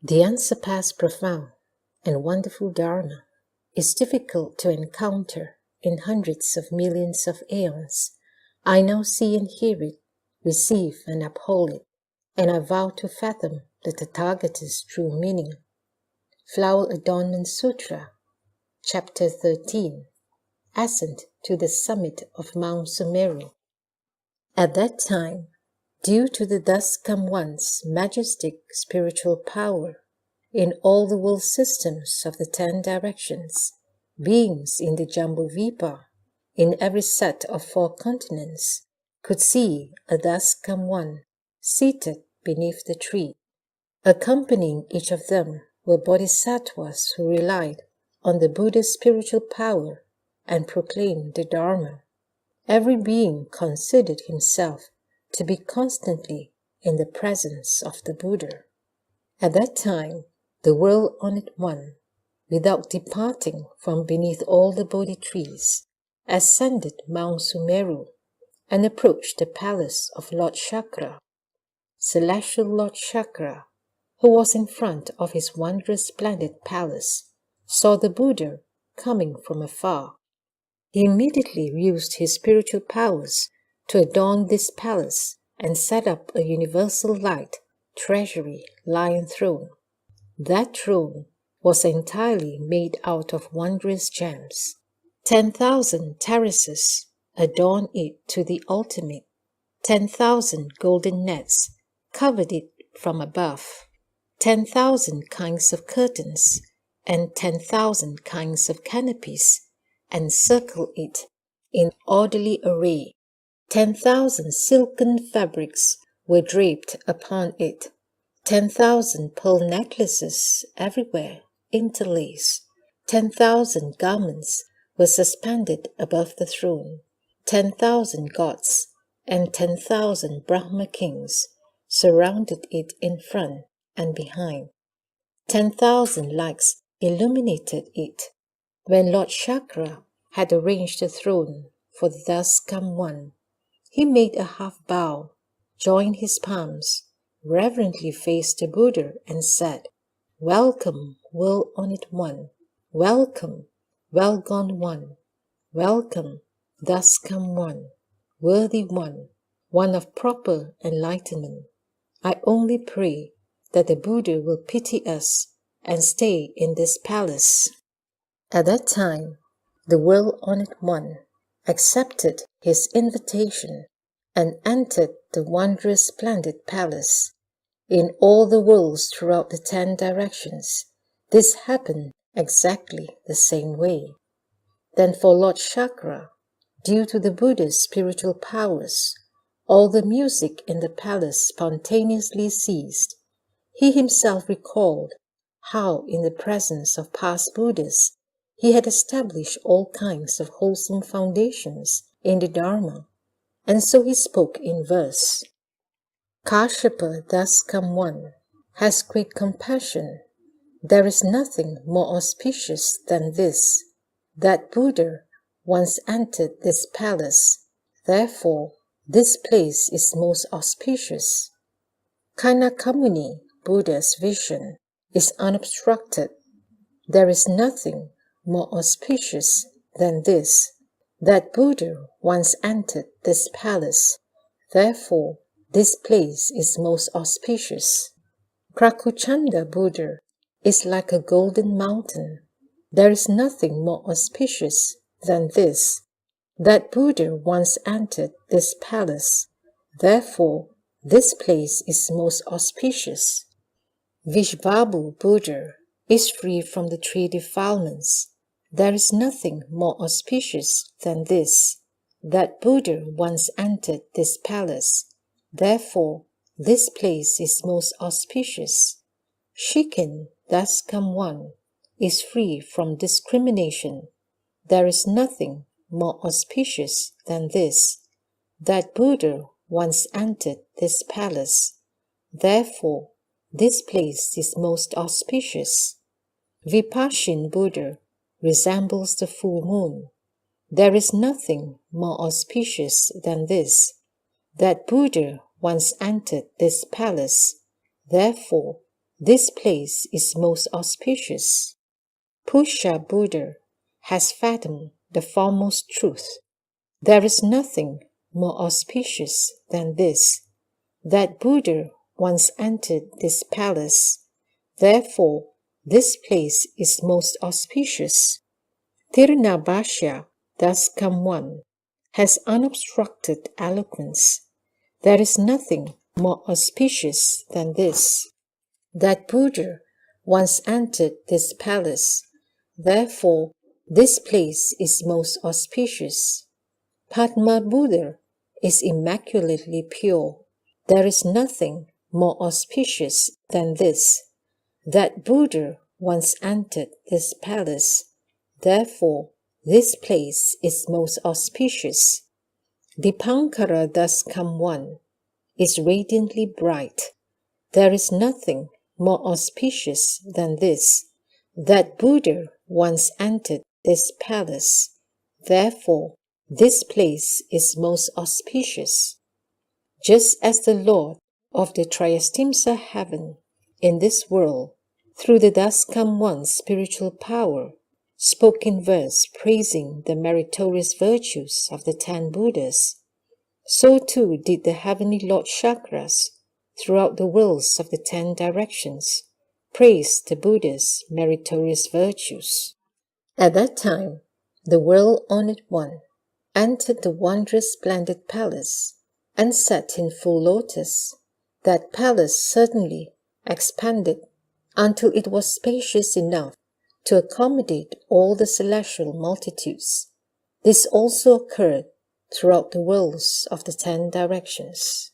The unsurpassed profound and wonderful Dharma is difficult to encounter in hundreds of millions of aeons. I now see and hear it, receive and uphold it, and I vow to fathom the Tathagata's true meaning. Flower Adornment Sutra, Chapter 13, Ascent to the Summit of Mount Sumeru. At that time, due to the Thus Come One's majestic spiritual power, in all the world systems of the 10 directions, beings in the Jambudvipa, in every set of 4 continents, could see a Thus Come One seated beneath the tree. Accompanying each of them were bodhisattvas who relied on the Buddha's spiritual power and proclaimed the Dharma. Every being considered himself to be constantly in the presence of the Buddha. At that time, the World-Honored One, without departing from beneath all the Bodhi trees, ascended Mount Sumeru and approached the palace of Lord Chakra. Celestial Lord Chakra, who was in front of his wondrous splendid palace, saw the Buddha coming from afar. He immediately used his spiritual powers to adorn this palace and set up a universal light treasury lion throne. That throne was entirely made out of wondrous gems. 10,000 terraces adorned it to the ultimate. 10,000 golden nets covered it from above. 10,000 kinds of curtains and 10,000 kinds of canopies encircled it in orderly array. 10,000 silken fabrics were draped upon it. 10,000 pearl necklaces everywhere interlaced. 10,000 garments were suspended above the throne. 10,000 gods and 10,000 Brahma kings surrounded it in front and behind. 10,000 lights illuminated it. When Lord Chakra had arranged the throne for the Thus Come One, he made a half bow, joined his palms, reverently faced the Buddha and said, "Welcome, World-Honored One. Welcome, Well-Gone One. Welcome, Thus Come One, Worthy One, one of proper enlightenment. I only pray that the Buddha will pity us and stay in this palace." At that time, the World-Honored One accepted his invitation and entered the wondrous splendid palace. In all the worlds throughout the 10 directions, this happened exactly the same way. Then for Lord Chakra, due to the Buddha's spiritual powers, all the music in the palace spontaneously ceased. He himself recalled how in the presence of past Buddhas he had established all kinds of wholesome foundations in the Dharma, and so he spoke in verse. Kashyapa Thus Come One has great compassion. There is nothing more auspicious than this. That Buddha once entered this palace. Therefore, this place is most auspicious. Kanakamuni Buddha's vision is unobstructed. There is nothing more auspicious than this. That Buddha once entered this palace. Therefore, this place is most auspicious. Krakuchanda Buddha is like a golden mountain. There is nothing more auspicious than this. That Buddha once entered this palace. Therefore, this place is most auspicious. Vishvabu Buddha is free from the 3 defilements. There is nothing more auspicious than this. That Buddha once entered this palace. Therefore, this place is most auspicious. Shikin, Thus Come One, is free from discrimination. There is nothing more auspicious than this. That Buddha once entered this palace. Therefore, this place is most auspicious. Vipashin Buddha resembles the full moon. There is nothing more auspicious than this. That Buddha once entered this palace. Therefore, this place is most auspicious. Pusha Buddha has fathomed the foremost truth. There is nothing more auspicious than this, that Buddha once entered this palace. Therefore, this place is most auspicious. Tirunabhasya, thus come one, has unobstructed eloquence. There is nothing more auspicious than this, that Buddha once entered this palace. Therefore, this place is most auspicious. Padma Buddha is immaculately pure. There is nothing more auspicious than this, that Buddha once entered this palace. Therefore, this place is most auspicious. Dipankara, thus come one, is radiantly bright. There is nothing more auspicious than this, that Buddha once entered this palace. Therefore, this place is most auspicious. Just as the Lord of the Triastimsa heaven in this world, through the thus come one spiritual power, spoke in verse praising the meritorious virtues of the 10 Buddhas, so too did the heavenly Lord Chakras throughout the worlds of the 10 directions praise the Buddha's meritorious virtues. At that time, the world-honored one entered the wondrous splendid palace and sat in full lotus. That palace certainly expanded until it was spacious enough to accommodate all the celestial multitudes. This also occurred throughout the worlds of the 10 directions.